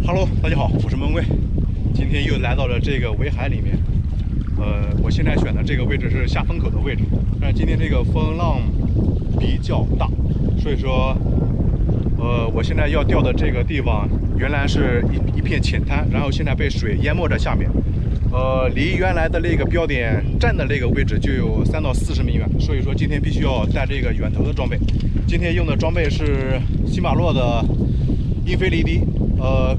Hello，大家好，我是闷威，今天又来到了这个围海里面。我现在选的这个位置是下风口的位置，但是今天这个风浪比较大，所以说，我现在要钓的这个地方原来是一片浅滩，然后现在被水淹没在下面。离原来的那个标点站的那个位置就有3到40米远，所以说今天必须要带这个远投的装备。今天用的装备是禧玛洛的英菲尼迪，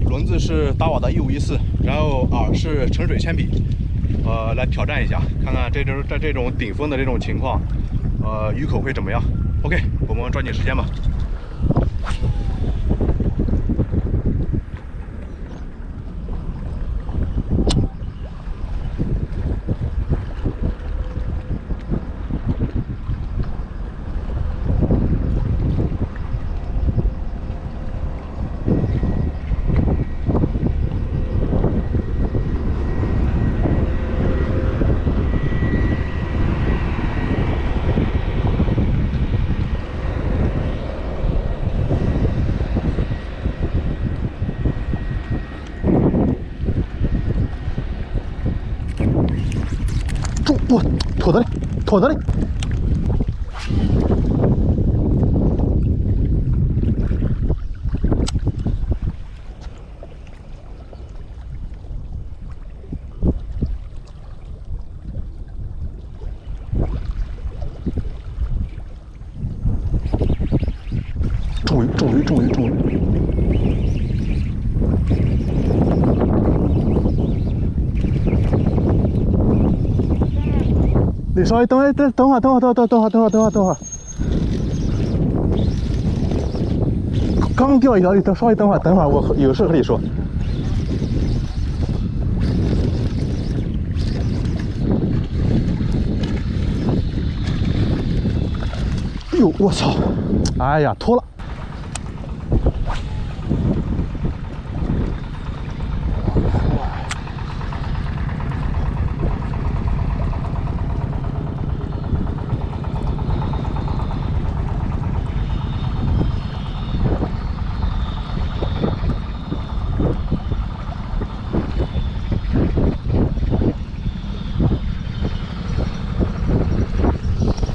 轮子是达瓦的1514，然后饵是沉水铅笔，来挑战一下，看看在这种顶风的这种情况，鱼口会怎么样 ？OK， 我们抓紧时间吧。不，拖着嘞，拖着嘞。中鱼。你稍微等会儿，刚钓一条，你稍微等会儿，我有事和你说。哎呦，我操！哎呀，脱了！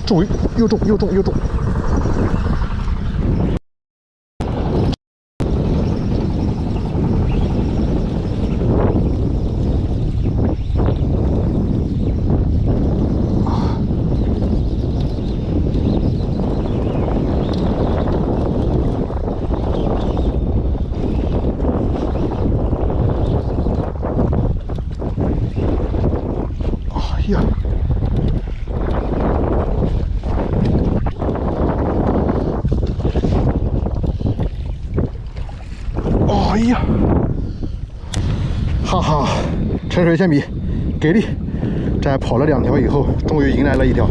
中鱼，又中！哎呀！哎呀，哈哈，沉水铅笔给力！在跑了2条以后，终于迎来了一条。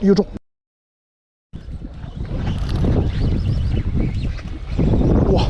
又中！哇！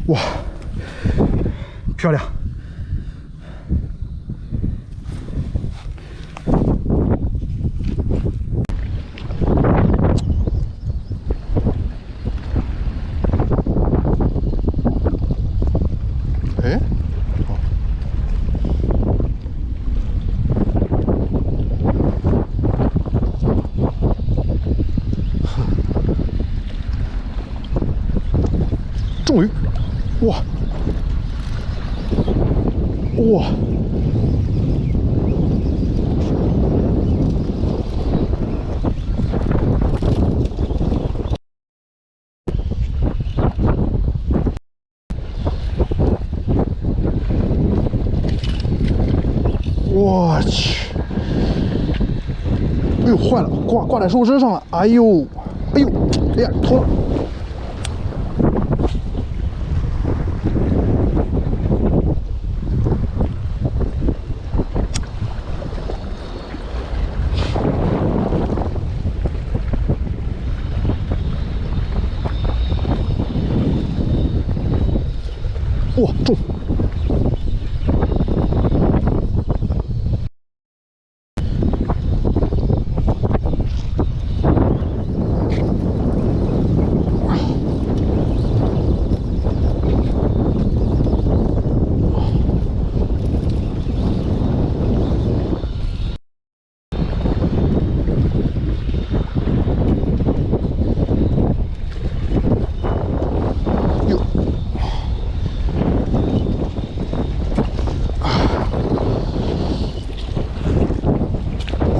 哇，漂亮！哎，终于，哇，哇！我去！哎呦，坏了，挂在树枝上了！哎呦，哎呦，哎呀，脱了！哇，中！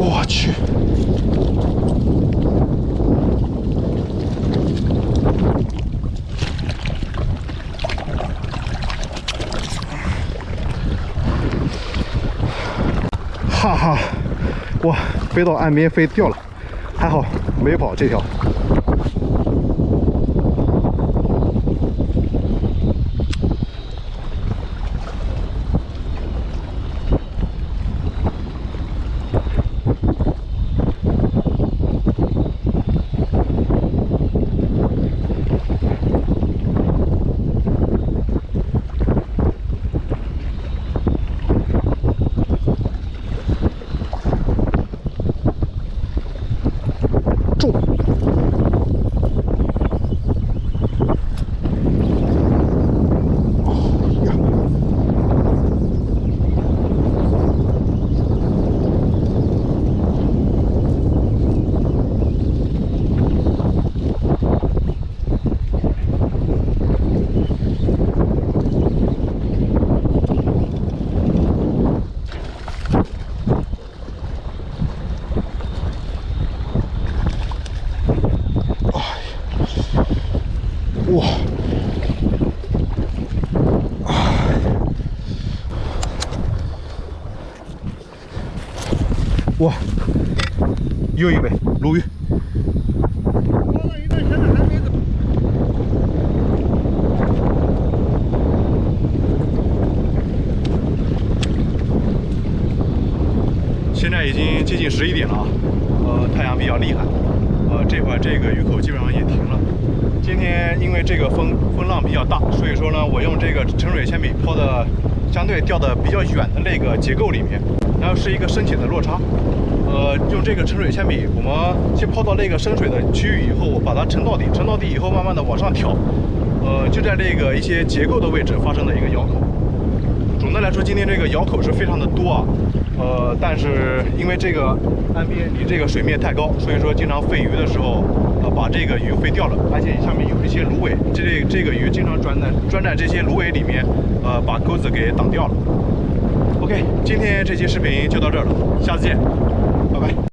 我去！哈哈，哇，飞到岸边飞掉了，还好没跑这条。中！呀！哇！哇！又一尾鲈鱼。现在已经接近11点了啊，太阳比较厉害，这会儿这个鱼口基本上也停了。今天因为这个风浪比较大，所以说呢，我用这个沉水铅笔抛的相对钓的比较远的那个结构里面，然后是一个深浅的落差。用这个沉水铅笔，我们先抛到那个深水的区域以后，把它沉到底，沉到底以后慢慢的往上挑，就在这个一些结构的位置发生了一个咬口。总的来说，今天这个咬口是非常的多啊。但是因为这个岸边离这个水面太高，所以说经常飞鱼的时候，把这个鱼飞掉了，而且下面有一些芦苇，这个鱼经常钻在这些芦苇里面，把钩子给挡掉了。OK， 今天这期视频就到这儿了，下次见，拜拜。